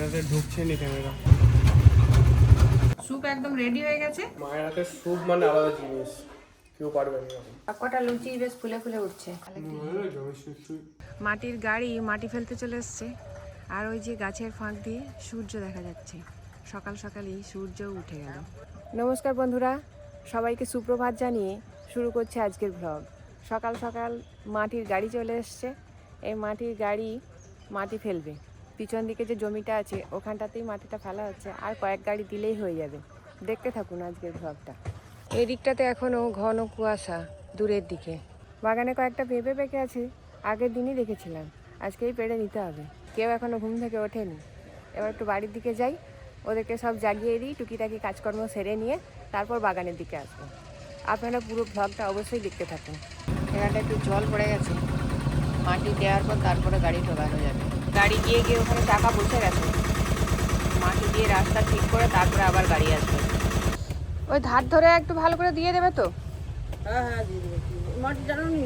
এটাতে ঢুকছে নি ক্যামেরা। স্যুপ একদম রেডি হয়ে গেছে। মায়ের হাতে স্যুপ মানে আলাদা জিনিস, কেউ পারবে না এরকম। কটা লুচি বেশ ফুলে ফুলে উঠছে। মাটির গাড়ি মাটি ফেলতে চলে এসছে, আর ওই যে গাছের ফাঁক দিয়ে সূর্য দেখা যাচ্ছে। সকাল সকালই সূর্য উঠে গেল। নমস্কার বন্ধুরা, সবাইকে সুপ্রভাত জানিয়ে শুরু করছে আজকের ভ্লগ। সকাল সকাল মাটির গাড়ি চলে এসছে। এই মাটির গাড়ি মাটি ফেলবে। পিছন দিকে যে জমিটা আছে ওখানটাতেই মাটিটা ফেলা হচ্ছে, আর কয়েক গাড়ি দিলেই হয়ে যাবে। দেখতে থাকুন আজকের ভ্লগটা। এই দিকটাতে এখনও ঘন কুয়াশা দূরের দিকে। বাগানে কয়েকটা পেঁপে পেকে আছে, আগের দিনই দেখেছিলাম, আজকেই পেড়ে নিতে হবে। কেউ এখনও ঘুম থেকে ওঠেনি। এবার একটু বাড়ির দিকে যাই, ওদেরকে সব জাগিয়ে দিই, টুকিটাকি কাজকর্ম সেরে নিয়ে তারপর বাগানের দিকে আসবো। আপনারা পুরো ভ্লগটা অবশ্যই দেখতে থাকুন। এখানটা একটু জল পড়ে গেছে, মাটি দেওয়ার পর তারপরে গাড়ি ঢোকানো যাবে। গাড়ি গিয়ে গিয়ে ওখানে চাকা বসে গেছে, মাটি দিয়ে রাস্তা ঠিক করে তারপরে আবার গাড়ি আসবে। ওই ধার ধরে একটু ভালো করে দিয়ে দেবে তো? হ্যাঁ হ্যাঁ দিয়ে দেবো। মাটি জানো নি?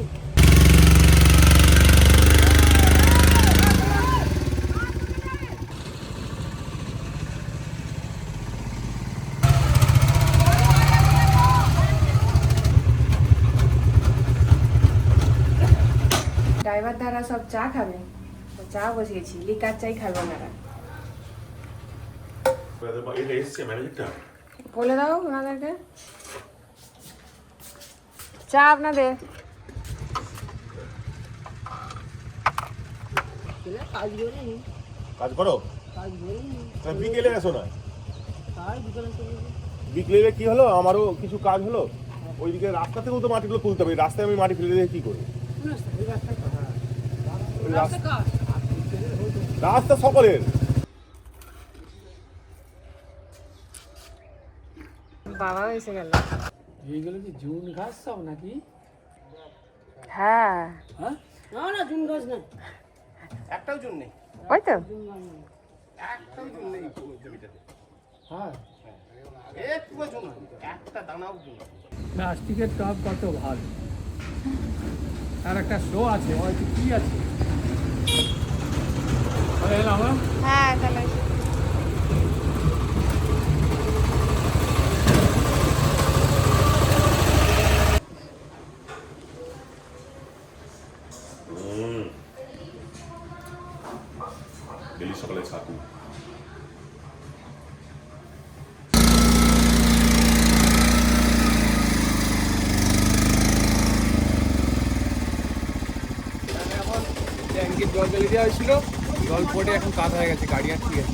ড্রাইভার দ্বারা সব চা খাবে, চা বসিয়েছি, লিকার চাই খাবে ওনারা। বলে দাও ওনাদেরকে চা আপনাদের। কাজ করিনি, কাজ করো, কাজ করিনি। বিকেলে এসো না। আর বিকেলে চলে যাবো। বিকেলে কি হলো, আমারও কিছু কাজ হলো। ওইদিকে রাস্তা থেকেও তো মাটিগুলো তুলতে হবে। রাস্তায় আমি মাটি ফেলে দিয়ে কি করবো? রাস্তা সকলের। বাবা এসে গেল। এইগুলো কি জুন ঘাস সব নাকি? হ্যাঁ হ্যাঁ, না না জুন ঘাস না। একটাও জন্য নেই, ওই তো একটাও জন্য নেই জমিটাতে। হ্যাঁ, একটু জন্য, একটা দানাও জন্য। প্লাস্টিকের টব কত ভালো। আর একটা শো আছে, হয়তো কি আছে? হ্যাঁ তাহলে ডেলি সকালে ছাতু। এখন ট্যাঙ্কির জল জ্বালিয়ে দেওয়া হয়েছিল, জল পড়ে এখন কাদা হয়ে গেছে, গাড়ি আটকে গেছে।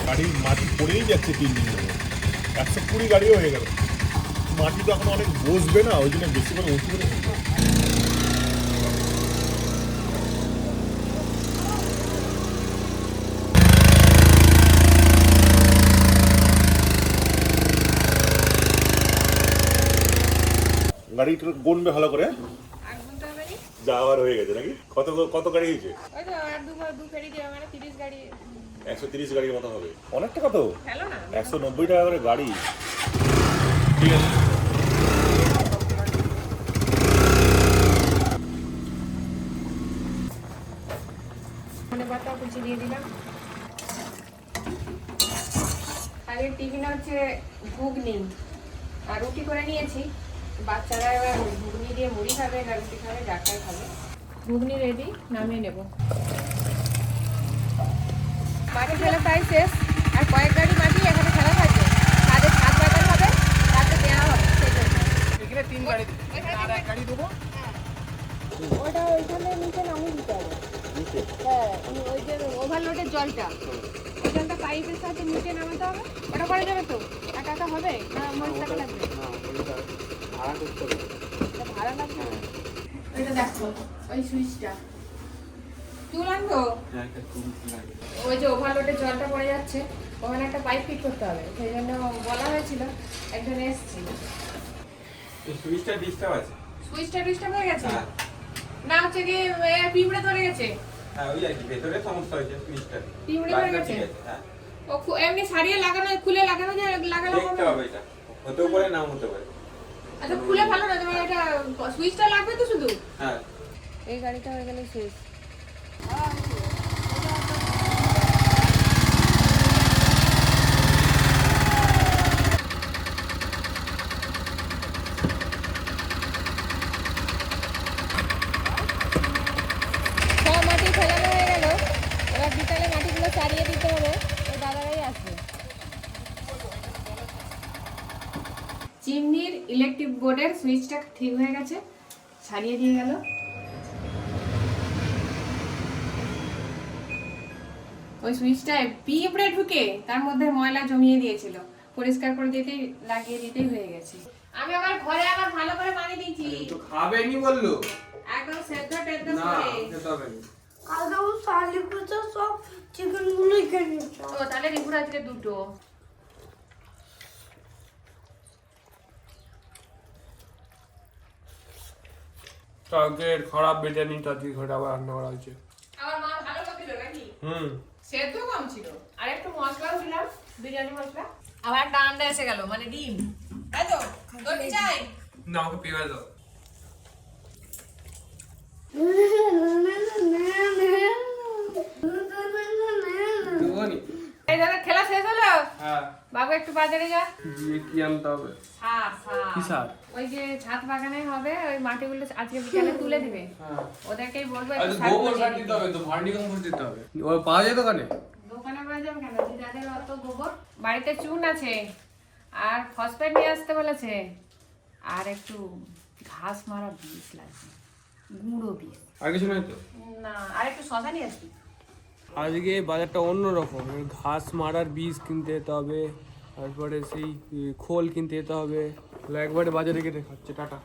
গাড়ি মাটি পড়েই যাচ্ছে 3 দিন ধরে। 120 গাড়িও হয়ে গেল। মাটি তো এখন অনেক বসবে না, ওই জন্য বেশি করে উঁচু করে ফেলবে। গাড়ি গুনবে ভালো করে। যাওয়ার হয়ে গেছে নাকি? কত কত গাড়ি হয়েছে? ওই তো আর দু ফেরি দিয়ে মানে 30 গাড়ি। 130 গাড়ির মতো হবে। অনেক টাকা তো। হ্যালো না 190 টাকা করে গাড়ি। ঠিক আছে। মনে পাতা কুচি দিয়ে দিলাম। আগে টিফিন হচ্ছে ঘুগনি আর রুটি করে নিয়েছি। বাচ্চারা এবার ঘুগনি দিয়ে মুড়ি খাবে, আর রুটি খাবে, ডাক্তার খাবে। ঘুগনি রেডি, নামিয়ে নেব। মাটি ফেলে তাই শেষ, আর কয়েক গাড়ি মাটি এখানে ফেলা থাকবে। তাদের ছাদ বাগান হবে, তাতে দেওয়া হবে। সেই জন্য এখানে 3 গাড়ি আর 1 গাড়ি দেবো। ওটা ওইখানে নিচে নামিয়ে দিতে হবে। হ্যাঁ, ওই যে ওভারলোডের জলটা, ওই জলটা পাইপের সাথে নিচে নামাতে হবে। ওটা করা যাবে তো? একা একা হবে না মরিচ টাকা লাগবে? ভাড়া লাগবে। এটা দেখো ওই সুইচটা চুল আনবো। ওই যে ওভারলোডের জলটা পড়ে যাচ্ছে, ওখানে একটা পাইপ ফিট করতে হবে। সেই জন্য বলা হয়েছিল, একজন এসেছি। সুইচটা ডিস্টার্ব আছে। সুইচটা ডিস্টার্ব হয়ে গেছে না, হচ্ছে কি পিঁপড়ে ধরে গেছে। হ্যাঁ, ওই আর কি ভেতরে সমস্যা হয়েছে সুইচটা। পিঁপড়ে ধরে গেছে। হ্যাঁ, ও এমনি সারিয়ে লাগানো, খুলে লাগানো যায়, লাগানো দেখতে হবে এটা। হতেও পারে নাও হতে পারে। আচ্ছা খুলে ভালো না, তোমার এটা সুইচটা লাগবে তো শুধু। হ্যাঁ, এই গাড়িটা হয়ে গেলে শেষ। সব মাটি ফেলানো হয়ে গেল, এবার বিকালে মাটিগুলো চারিয়ে দিতে হবে। ওই দাদারাই আসবে। চিমনির ইলেকট্রিক বোর্ডের সুইচটা ঠিক হয়ে গেছে, ছাড়িয়ে দিয়ে গেল। ওই সুইচটায় পিঁপড়ে ঢুকে তার মধ্যে ময়লা জমিয়ে দিয়েছিল, পরিষ্কার করে দিতেই লাগিয়ে দিতেই হয়ে গেছে। আমি আবার ঘরে আবার ভালো করে পানি দিয়েছি, তো খাবেনি বললো একদম সেদ্ধ টেদ্ধ না, করে। খেতে হবে না। কালকে শালি পুজো সব চিকেন গুলোই খেয়েছে। ও তাহলে রিপুর আজকে দুটো। কালকের খারাপ বিরিয়ানিটা আজকে ঘরে আবার রান্না করা হয়েছে। আমার মা ভালো করছিল নাকি? হুম, সেদ্ধ কম ছিল, আর একটু মশলাও দিলাম, বিরিয়ানি মশলা। আবার একটা আন্ডা এসে গেল, মানে ডিম। তাই তো তোর কি চাই? না আমাকে পেঁয়াজ দাও। দেবনি? এই দাদা খেলা শেষ হলো? হ্যাঁ, বাবু একটু বাজারে যা। গিয়ে কি আনতে হবে? কি সার? ওই যে ছাদ বাগানে হবে, ওই মাটিগুলো আজকে বিকালে তুলে দিবে, হ্যাঁ। ওদেরকেই বলবো আচ্ছা, একটু সার গোবর করে সার দিতে। দিতে হবে তো, ভার্মি কম্পোস্ট দিতে হবে। ও পাওয়া যায় দোকানে? দোকানে পাওয়া যাবে কেন? দিদাদের অত গোবর, বাড়িতে চুন আছে, আর ফসফেট নিয়ে আসতে বলেছে, আর একটু ঘাস মারা বীজ লাগবে, গুঁড়ো বীজ। আর কিছু নাই তো? না, আর একটু শশা নিয়ে আসবি। আজকে বাজারটা অন্যরকম, ঘাস মারার বীজ কিনতে যেতে হবে, তারপরে সেই খোল কিনতে যেতে হবে। একবারে বাজারে গিয়ে দেখাচ্ছে। টাটা।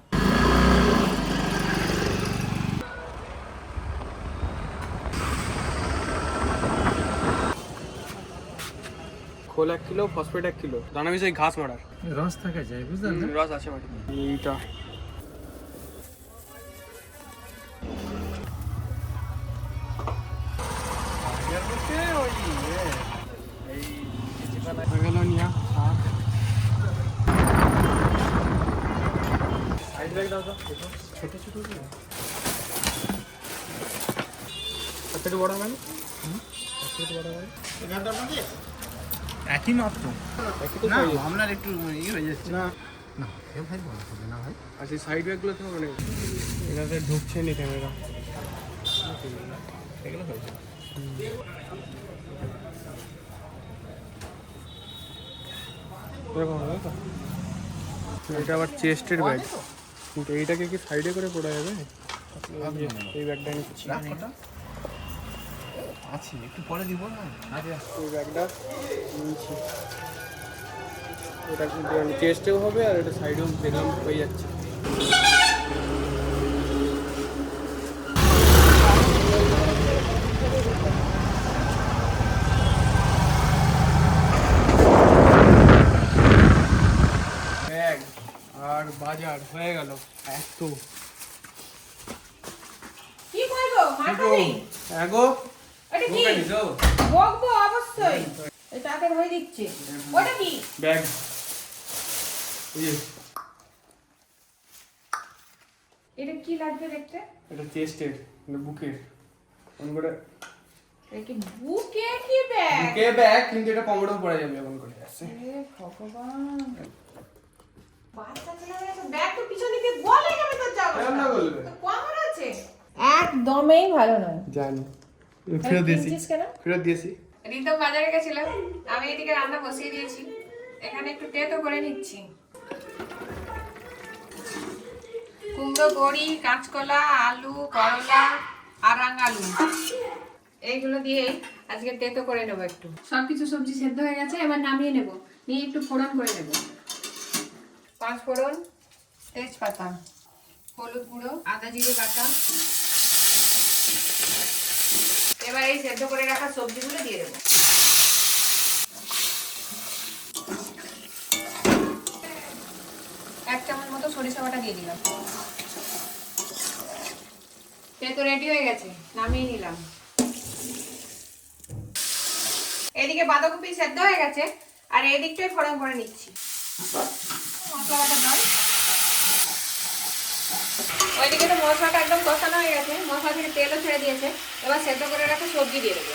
খোল 1 কিলো, ফসফেট 1 কিলো, দানা মিশাই ঘাস মারার। রস থাকা যায়, বুঝলেন না? রস আছে মাটি। এইটা হয়ে গেল নিয়া। সাইড ব্যাগ দাও তো, ছোট ছোট একটু বড় হবে না? একটু বড় হবে একই মাত্র একটু তো না, size। আপনার একটু ই হয়ে যাচ্ছে না। না এ ভাই বড় হবে না ভাই। আর সেই সাইড ব্যাগগুলো তো মানে এটাতে ঢুকছে নি ক্যামেরা। এগুলো হয়েছে। এরকম হবে তো? এটা আবার চেস্টের ব্যাগ, কিন্তু এইটাকে কি সাইডে করে পড়া যাবে? এই ব্যাগটা নিচ্ছি, আছে একটু পরে দিব না। আরে এই ব্যাগটা নিচ্ছি। এটা কিন্তু চেস্টেও হবে আর এটা সাইডেও দেখলাম হয়ে যাচ্ছে। ব্যাগ আর বাজার হয়ে গেল। এত কি করবো? মাথা নেই। এগো এটা কি? বকবো অবশ্যই। এই তাকে ধরে দিচ্ছে। ওটা কি? ব্যাগ এটা কি লাগবে দেখতে? এটা চেস্টের মানে বুকের এমন করে এটা কি বুকে কি ব্যাগ? বুকে ব্যাগ, কিন্তু এটা কোমরেও পড়া যাবে এমন করে আছে। এ ভগবান, বাচ্চা ছেলেরা তো ব্যাগ তো পিছন দিকে গলে যাবে তোর যাও। কেন না গলবে? তো কোমর আছে। একদমই ভালো নয়। জানি, ফেরত দিয়েছি। কিনছিস কেন? ফেরত দিয়েছি। রিতম বাজারে গেছিল, আমি এদিকে রান্না বসিয়ে দিয়েছি। এখানে একটু তেতো করে নিচ্ছি। কুমড়ো বড়ি, কাঁচকলা, আলু, করলা আর রাঙালু, এইগুলো দিয়ে আজকে তেতো করে নেবো একটু। সবকিছু সবজি সেদ্ধ হয়ে গেছে, এবার নামিয়ে নেব, নিয়ে একটু ফোড়ন করে নেব। 5 ফোড়ন, তেজপাতা, হলুদ গুঁড়ো, আদা জিরে বাটা। এবার এই সেদ্ধ করে রাখা সবজিগুলো দিয়ে দেবো। এক চামচ মতো সরিষা বাটা দিয়ে দিলাম। তেতো রেডি হয়ে গেছে, নামিয়ে নিলাম। এদিকে বাঁধাকপি সেদ্ধ হয়ে গেছে, আর এদিকটাই ফোড়ন করে নিচ্ছি। মশলা বাটা দাও। ওইদিকে তো মশলাটা একদম কষানো হয়ে গেছে, মশলা তেলও ছেড়ে দিয়েছে। এবার সেদ্ধ করে রাখা সবজি দিয়ে দেবো।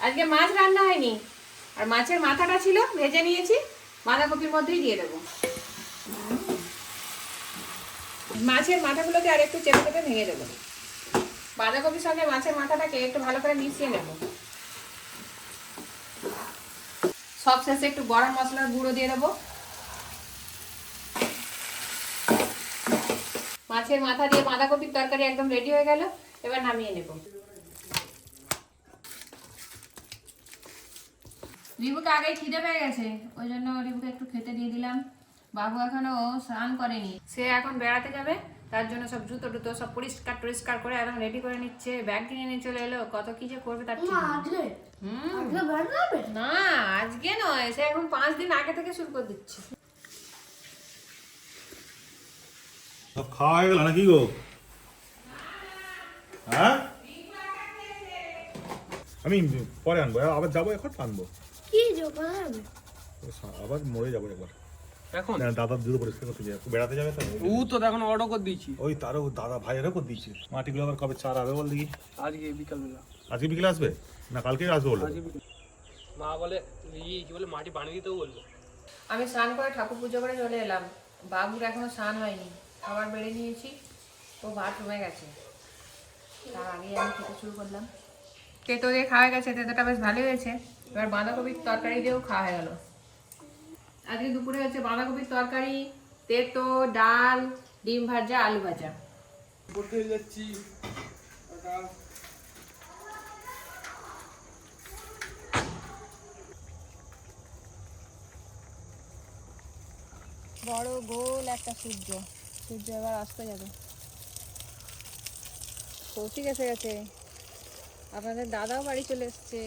আজকে মাছ রান্না হয়নি, আর মাছের মাথাটা ছিল ভেজে নিয়েছি, বাঁধাকপির মধ্যেই দিয়ে দেবো। মাছের মাথাগুলোকে আর একটু চেপে চেপে ভেঙে দেবো। বাঁধাকপির সঙ্গে মাছের মাথাটাকে একটু ভালো করে মিশিয়ে নেব। সব শেষে একটু গরম মশলার গুঁড়ো দিয়ে দেবো। মাছের মাথা দিয়ে বাঁধাকপির তরকারি একদম রেডি হয়ে গেল। এবার নামিয়ে নেব। রিবুকে আগেই খিদে পেয়ে গেছে, ওই জন্য রিবুকে একটু খেতে দিয়ে দিলাম। বাবু এখনো স্নান করেনি, সে এখন বেড়াতে যাবে, তার জন্য সব জুতো টুতো সব পরিষ্কার করে একদম রেডি করে নিচ্ছে। ব্যাগ কিনে নিয়ে চলে এলো, কত কি যে করবে তার ঠিক নেই। না আজকে নয়, সে এখন 5 দিন আগে থেকে শুরু করে দিচ্ছে। সব খাওয়া হয়ে গেল নাকি গো? হ্যাঁ, আমি পরে আনবো, আবার যাবো, এখন আনবো, কি জোগাড় হবে? আবার মরে যাবো একবার। এখন না, দাদা জুতো পরিষ্কার করতে যাবে, বেড়াতে যাবে তো। ও তো এখন অর্ডার করে দিয়েছি, ওই তারও দাদা ভাইয়েরও করে দিয়েছে। মাটিগুলো আবার কবে চার হবে বল দেখি? আজকে বিকালবেলা। আজকে বিকেলে আসবে না কালকে আসবে বললো? আজকে বিকেল। মা বলে কি বলে মাটি বানিয়ে দিতেও বললো। আমি স্নান করে ঠাকুর পুজো করে চলে এলাম। বাবুর এখনো স্নান হয়নি, খাবার বেড়ে নিয়েছি, ও বাথরুমে গেছে। তার আগে আমি খেতে শুরু করলাম। তেতো দিয়ে খাওয়া গেছে, তেতোটা বেশ ভালোই হয়েছে। এবার বাঁধাকপির তরকারি দিয়েও খাওয়া হয়ে গেল। আজকে দুপুরে হচ্ছে বাঁধাকপির তরকারি, তেতো, ডাল, ডিম ভাজা, আলু ভাজা। পড়তে যাচ্ছি। বড় গোল একটা সূর্য, সূর্য এবার অস্ত যাবে। কৌশিক এসে গেছে, আপনাদের দাদাও বাড়ি চলে এসছে,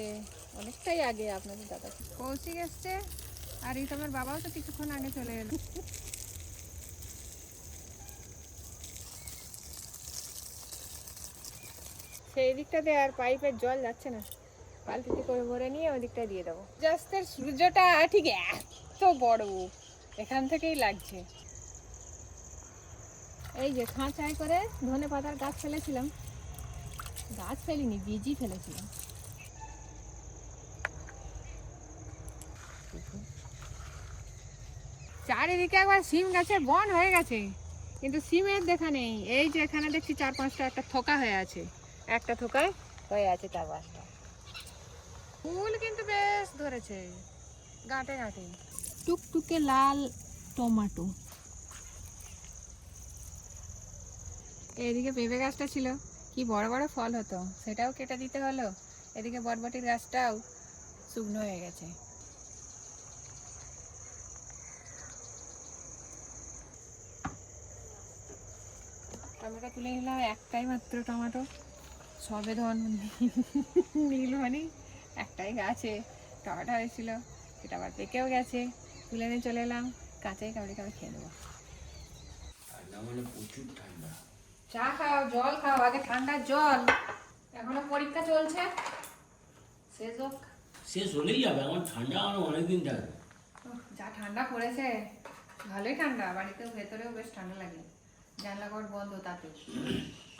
অনেকটাই আগে আপনাদের দাদা। কৌশিক এসছে, আর রিতমের বাবাও তো কিছুক্ষণ আগে চলে এলো। সেই দিকটাতে আর পাইপের জল যাচ্ছে না, বালতিতে করে ভরে নিয়ে ওই দিকটা দিয়ে দেবো। জাস্টের সূর্যটা ঠিক এত বড়, এখান থেকেই লাগছে। এই যে খাঁচায় করে ধনে পাতার গাছ ফেলেছিলাম, গাছ ফেলিনি, বীজই ফেলেছিলাম। চারিদিকে একবার সিম গাছের বন হয়ে গেছে, কিন্তু সিমের দেখা নেই। এই যে এখানে দেখছি 4-5টা একটা থোকা হয়ে আছে, একটা থোকায় হয়ে আছে 4-5টা। ফুল কিন্তু বেশ ধরেছে, গাঁটে গাঁটে। টুকটুকে লাল টমেটো। এদিকে পেঁপে গাছটা ছিল, কি বড় বড় ফল হতো, সেটাও কেটে দিতে হলো। এদিকে বরবটির গাছটাও শুকনো হয়ে গেছে। টমেটো তুলে নিলাম, একটাই মাত্র টমেটো, সবেধন নীলমণি একটাই গাছে টমেটো হয়েছিল, সেটা আবার পেকেও গেছে। তুলে নিয়ে চলে এলাম, কাঁচাই কামড়ে কামড়ে খেয়ে নেবো। চা খাও, জল খাও, আগে ঠান্ডা জল, এখনো পরীক্ষা চলছে, শেষ হোক। শেষ হলেই যাবে, আমার ঠান্ডা আমার অনেকদিন থাকবে। যা ঠান্ডা পড়েছে, ভালোই ঠান্ডা, বাড়িতে ভেতরেও বেশ ঠান্ডা লাগে, জানলা ঘর বন্ধ তাতে।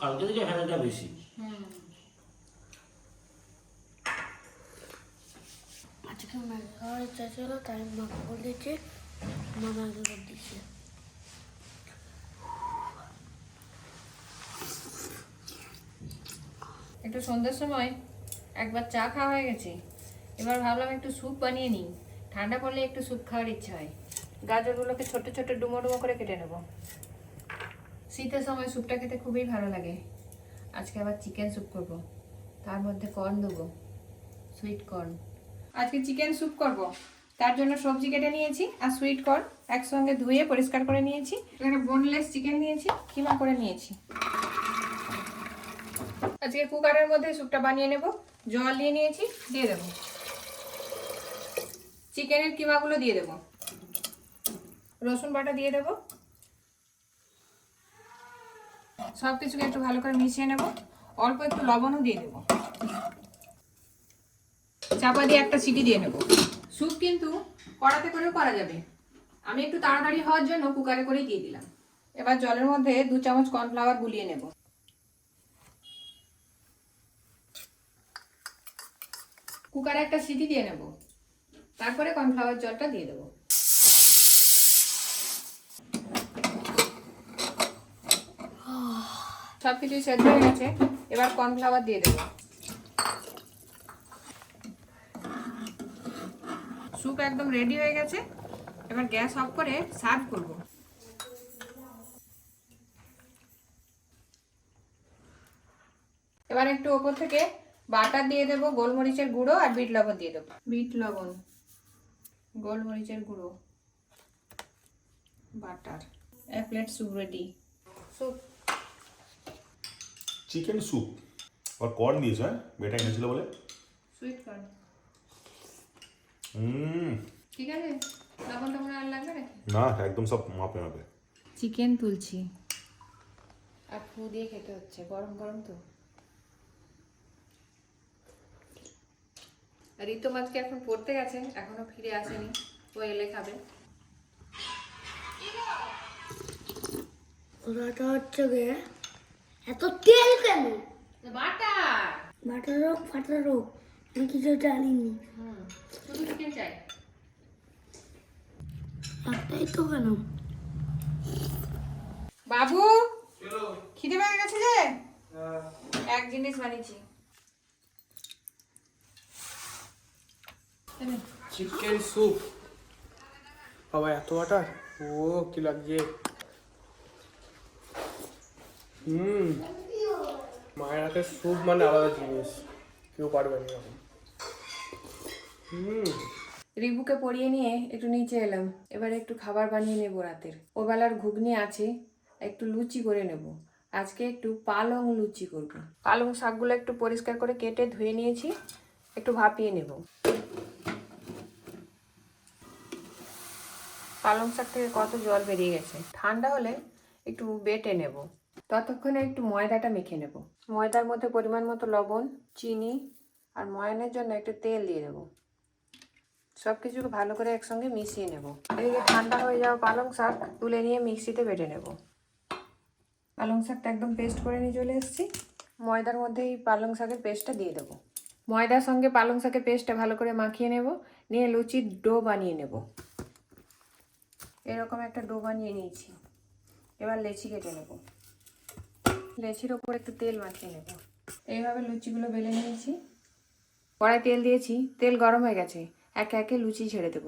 কালকে থেকে ঠান্ডাটা বেশি। আজকে মেঘা ছিল, তাই মা বলেছে মামা করে দিচ্ছে। একটু সন্ধ্যার সময় একবার চা খাওয়া হয়ে গেছে, এবার ভাবলাম একটু স্যুপ বানিয়ে নিই। ঠান্ডা পড়লে একটু স্যুপ খাওয়ার ইচ্ছা হয়। গাজরগুলোকে ছোট ছোট ডুমো ডুমো করে কেটে নেব। শীতের সময় স্যুপটা খেতে খুবই ভালো লাগে। আজকে আবার চিকেন স্যুপ করব, তার মধ্যে কর্ন দেবো, সুইট কর্ন। আজকে চিকেন স্যুপ করব, তার জন্য সবজি কেটে নিয়েছি আর সুইট কর্ন একসঙ্গে ধুয়ে পরিষ্কার করে নিয়েছি। এখানে বোনলেস চিকেন নিয়েছি, কিমা করে নিয়েছি। আজকে কুকারের মধ্যে স্যুপটা বানিয়ে নেব। জল দিয়ে নিয়েছি, দিয়ে দেবো। চিকেনের কিমাগুলো দিয়ে দেবো, রসুন বাটা দিয়ে দেবো, সব কিছুকে একটু ভালো করে মিশিয়ে নেব। অল্প একটু লবণও দিয়ে দেবো, চাপা দিয়ে একটা সিটি দিয়ে নেব। স্যুপ কিন্তু কড়াতে করেও করা যাবে, আমি একটু তাড়াতাড়ি হওয়ার জন্য কুকারে করেই দিয়ে দিলাম। এবার জলের মধ্যে 2 চামচ কর্নফ্লাওয়ার গুলিয়ে নেব। কুকারে একটা সিটি দিয়ে নেব, তারপরে কর্নফ্লাওয়ার জলটা দিয়ে দেবো। সবকিছুই সেদ্ধ হয়ে গেছে, এবার কর্নফ্লাওয়ার দিয়ে দেবো। স্যুপ একদম রেডি হয়ে গেছে, এবার গ্যাস অফ করে সার্ভ করব। এবার একটু ওপর থেকে বাটার দিয়ে দেবো, গোলমরিচের গুঁড়ো আর বিট লবণ দিয়ে দেবো। বিট লবণ, গোলমরিচের গুঁড়ো, butter. 1 plate soup ready. Soup chicken soup আর কর্ন দিয়েছো, হ্যাঁ বেটা এনেছিল বলে। সুইট কর্ন হুম, ঠিক আছে। লবণ টবণ আর লাগবে নাকি? না একদম সব মাপে মাপে। চিকেন তুলছি আর ফু দিয়ে খেতে হচ্ছে, গরম গরম তো। ঋতম আজকে এখন পড়তে গেছে, এখনো ফিরে আসেনি, ও এলে খাবে। ওটা হচ্ছে গিয়ে এত তেল কেন? বাটার। বাটার হোক ফাটার হোক আমি কিছু জানিনি। শুধু চিকেন চাই। একটাই তো কেন? বাবু খিদে পেয়ে গেছে যে, এক জিনিস বানিয়েছি। Chicken soup. বাবা এত বাটার, ও কি লাগছে। মায়ের হাতের স্যুপ মানে আলাদা জিনিস, কেউ পারবে না এরকম। রিবুকে পড়িয়ে নিয়ে একটু নিচে এলাম, এবার একটু খাবার বানিয়ে নেব রাতের। ওবেলার ঘুগনি আছে, একটু লুচি করে নেব। আজকে একটু পালং লুচি করব। পালং শাকগুলো একটু পরিষ্কার করে কেটে ধুয়ে নিয়েছি, একটু ভাপিয়ে নেব। পালং শাক থেকে কত জল বেরিয়ে গেছে, ঠান্ডা হলে একটু বেটে নেব। ততক্ষণে একটু ময়দাটা মেখে নেব। ময়দার মধ্যে পরিমাণ মতো লবণ, চিনি আর ময়ানের জন্য একটু তেল দিয়ে দেবো। সব কিছুকে ভালো করে একসঙ্গে মিশিয়ে নেব। এদিকে ঠান্ডা হয়ে যাওয়া পালং শাক তুলে নিয়ে মিক্সিতে বেটে নেব। পালং শাকটা একদম পেস্ট করে নিয়ে চলে এসেছি। ময়দার মধ্যে এই পালং শাকের পেস্টটা দিয়ে দেবো। ময়দার সঙ্গে পালং শাকের পেস্টটা ভালো করে মাখিয়ে নেব, নিয়ে লুচির ডো বানিয়ে নেব। এরকম একটা ডো বানিয়ে নিয়েছি, এবার লেচি কেটে নেব। লেচির ওপর একটু তেল মাখিয়ে নেব। এইভাবে লুচিগুলো বেলে নিয়েছি। কড়াই তেল দিয়েছি, তেল গরম হয়ে গেছে, একে একে লুচি ছেড়ে দেব।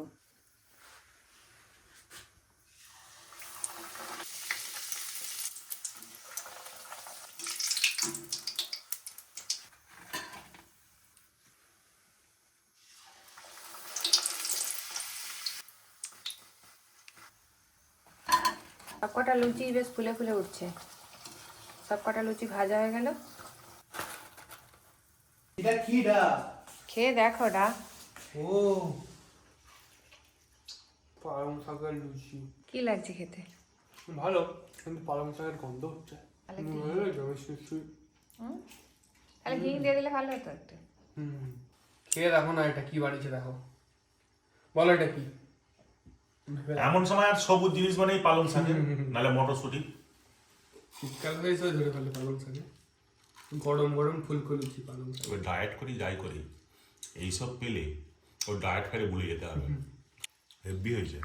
সবকটা লুচি বেশ ফুলে ফুলে উঠছে। সবকটা লুচি ভাজা হয়ে গেল। এটা কি ডা? খেয়ে দেখো ডা। ও পালং শাকের লুচি কি লাগছে খেতে? ভালো, কিন্তু পালং শাকের গন্ধ হচ্ছে। তাহলে কি? তাহলে হিং দিয়ে দিলে ভালো হতো একটু। খেয়ে দেখো না, এটা কি বানিয়েছে দেখো, বলো এটা কি। এমন সময় আর সবুজ জিনিস মানে পালং শাকের, নাহলে মটরশুঁটি। শীতকাল হয়েছে ধরে ফেলে পালং শাকে, গরম গরম ফুলকো লুচি পালং শাক। ওই ডায়েট করি যাই করি, এইসব পেলে ওই ডায়েট ফেলে ভুলে যেতে হবে। হেভি হয়েছে।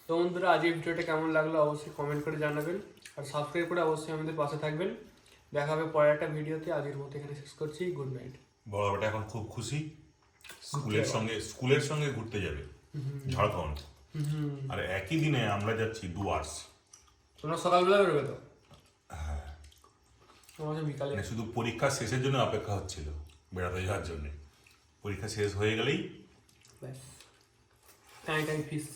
তো বন্ধুরা, আজ এই ভিডিওটা কেমন লাগলো অবশ্যই কমেন্ট করে জানাবেন, আর সাবস্ক্রাইব করে অবশ্যই আমাদের পাশে থাকবেন। দেখা হবে পরের একটা ভিডিওতে। আজকের মতো এখানে শেষ করছি। Good night. বড় বেটা এখন খুব খুশি, স্কুলের সঙ্গে ঘুরতে যাবে ঝাড়খণ্ড। আর একই দিনে আমরা যাচ্ছি ডুয়ার্স। তোমরা সকালবেলা বেরোবে তো? আমাদের বিকালে। মানে শুধু পরীক্ষা শেষের জন্য অপেক্ষা হচ্ছিল বেড়াতে যাওয়ার জন্য। পরীক্ষা শেষ হয়ে গেলেই ব্যাস টাই টাই ফিস।